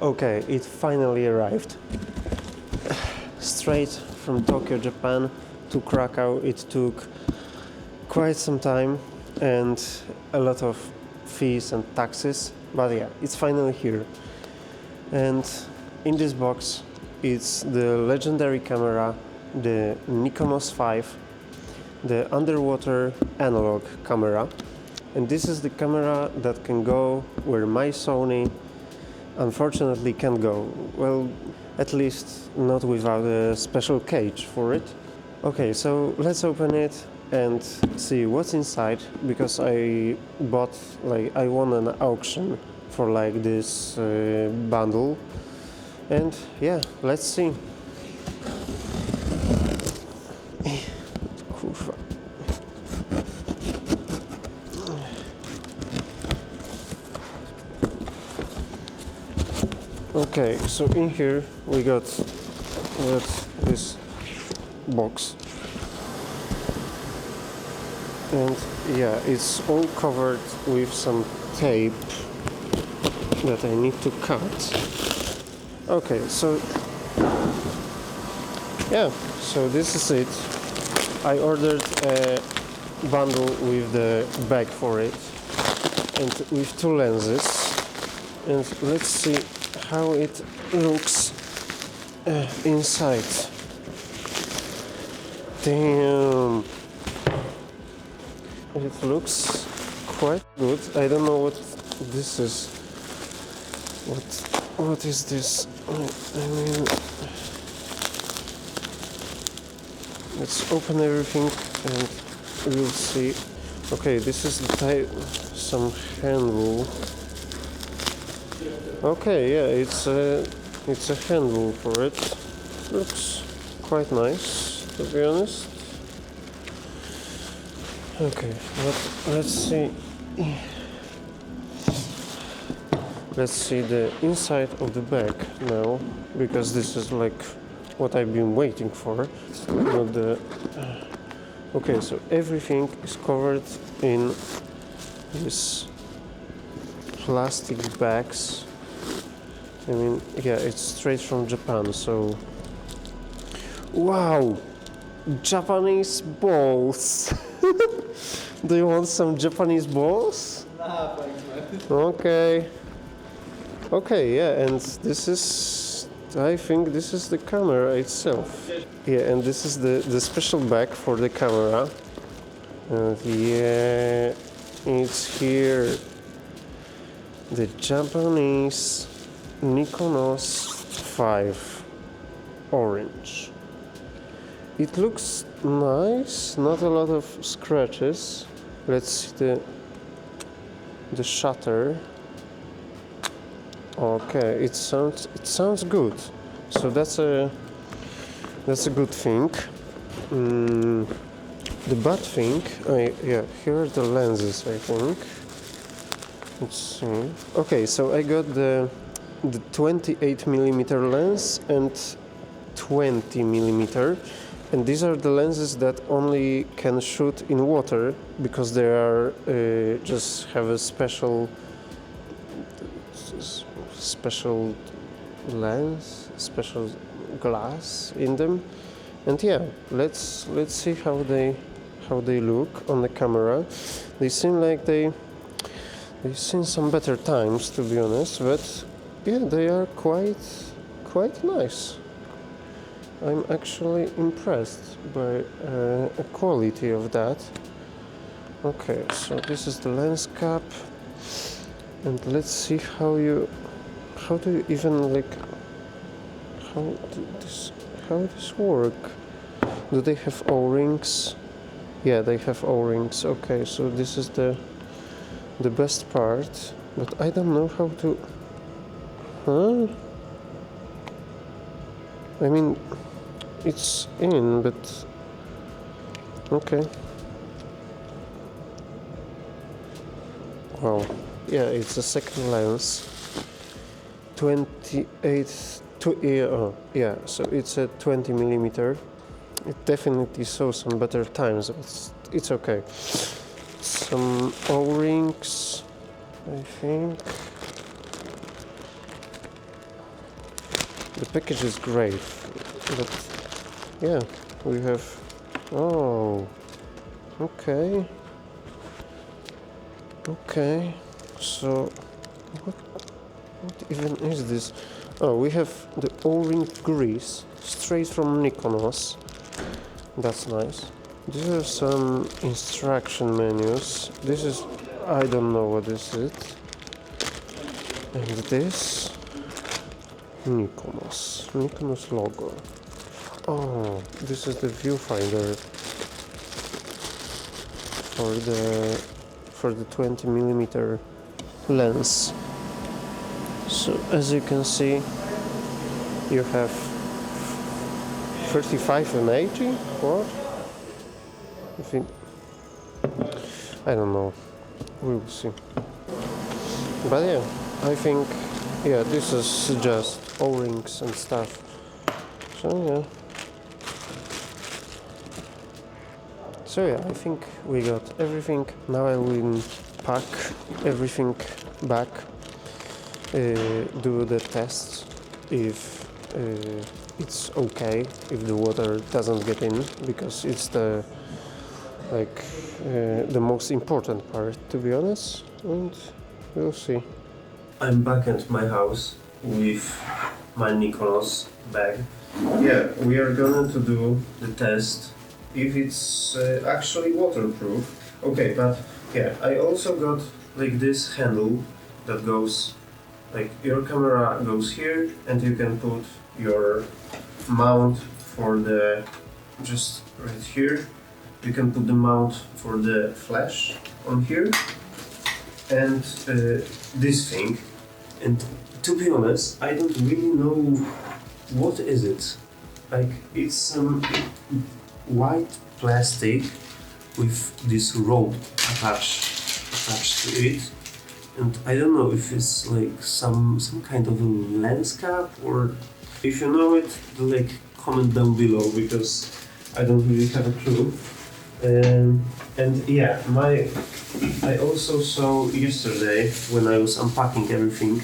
Okay, it finally arrived. Straight from Tokyo, Japan to Krakow. It took quite some time and a lot of fees and taxes, but yeah, it's finally here. And in this box it's the legendary camera, the Nikonos V, the underwater analog camera. And this is the camera that can go where my Sony unfortunately can't go. Well, at least not without a special cage for it. Okay, so let's open it and see what's inside, because I won an auction for like this bundle. And yeah, let's see. Kurwa. Okay, so in here we got this box, and yeah, it's all covered with some tape that I need to cut. Okay, so yeah, so this is it. I ordered a bundle with the bag for it and with two lenses, and let's see how it looks inside. Damn, it looks quite good. I don't know what this is. What is this? I mean, let's open everything and we'll see. Okay, this is the some hand rule. Okay, yeah, it's a hand rule for it. Looks quite nice, to be honest. Okay, let's see. Let's see the inside of the bag now, because this is like what I've been waiting for. Not the. Okay, so everything is covered in these plastic bags. I mean, yeah, it's straight from Japan, so... Wow! Japanese balls! Do you want some Japanese balls? Nah, thanks, man. Okay. Okay, yeah, and this is... I think this is the camera itself. Yeah, and this is the special bag for the camera. And yeah, it's here. The Japanese Nikonos V orange. It looks nice, not a lot of scratches. Let's see the shutter. Okay, it sounds good. So that's a good thing. The bad thing, yeah, here are the lenses, I think. Let's see. Okay, so I got the 28mm lens and 20mm, and these are the lenses that only can shoot in water, because they are just have a special lens, special glass in them. And yeah, let's see how they look on the camera. They seem like they've seen some better times, to be honest, but yeah, they are quite nice. I'm actually impressed by the quality of that. Okay, so this is the lens cap, and let's see how do you even like how this work? Do they have O-rings? Yeah, they have O-rings. Okay, so this is the best part, but I don't know how to. Huh? I mean, it's in, but okay. Wow. Yeah, it's a second lens. 28 to yeah, so it's a 20mm. It definitely saw some better times, but it's okay. Some O-rings, I think. The package is great, but yeah, we have. Oh, okay. Okay, so what even is this? Oh, we have the O-ring grease straight from Nikonos. That's nice. These are some instruction menus. This is, I don't know what this is. And this, Nikonos logo. Oh, this is the viewfinder for the 20mm lens. So as you can see, you have 35 and 80. What? I don't know. We will see. But yeah, I think this is just O-rings and stuff. So yeah. So yeah, I think we got everything. Now I will pack everything back, do the tests if it's okay, if the water doesn't get in, because it's the most important part, to be honest, and we'll see. I'm back at my house with my Nikonos bag. Yeah, we are going to do the test if it's actually waterproof. Okay, but yeah, I also got like this handle that goes, like your camera goes here and you can put your mount for the, just right here, you can put the mount for the flash on here and this thing. And to be honest, I don't really know what is it. Like it's some white plastic with this rope attached to it, and I don't know if it's like some kind of a lens cap, or if you know it, like comment down below, because I don't really have a clue. And yeah, I also saw yesterday when I was unpacking everything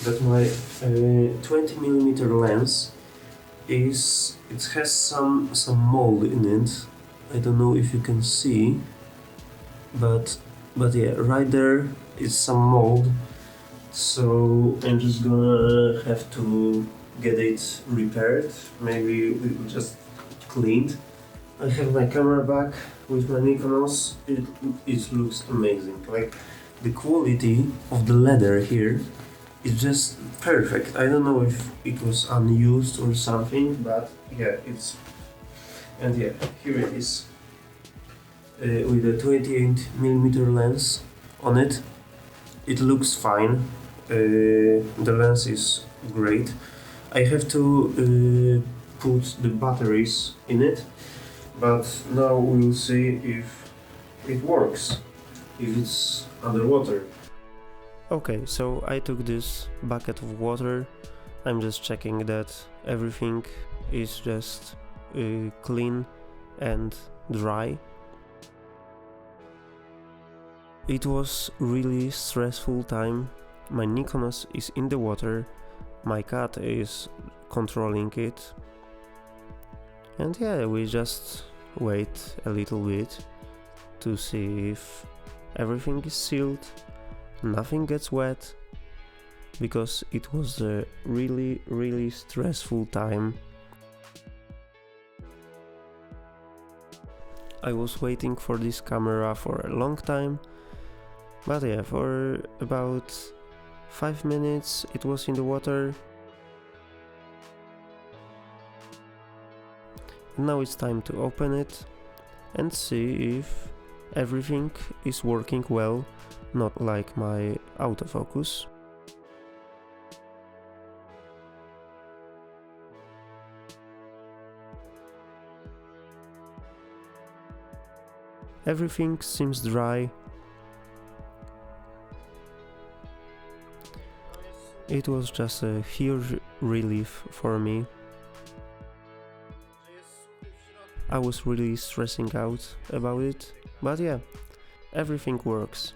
that my 20mm lens it has some mold in it. I don't know if you can see, but yeah, right there is some mold. So I'm just gonna have to get it repaired. Maybe we will just cleaned. I have my camera back with my Nikonos. It looks amazing. Like the quality of the leather here is just perfect. I don't know if it was unused or something, but yeah, and yeah, here it is with a 28mm lens on it. It looks fine. The lens is great. I have to put the batteries in it, but now we'll see if it works, if it's underwater. Okay, so I took this bucket of water. I'm just checking that everything is just clean and dry. It was really stressful time. My Nikonos is in the water, my cat is controlling it, and yeah, we just wait a little bit to see if everything is sealed, nothing gets wet, because it was a really stressful time. I was waiting for this camera for a long time, but yeah, for about 5 minutes it was in the water. Now it's time to open it and see if everything is working well, not like my autofocus. Everything seems dry. It was just a huge relief for me. I was really stressing out about it, but yeah, everything works.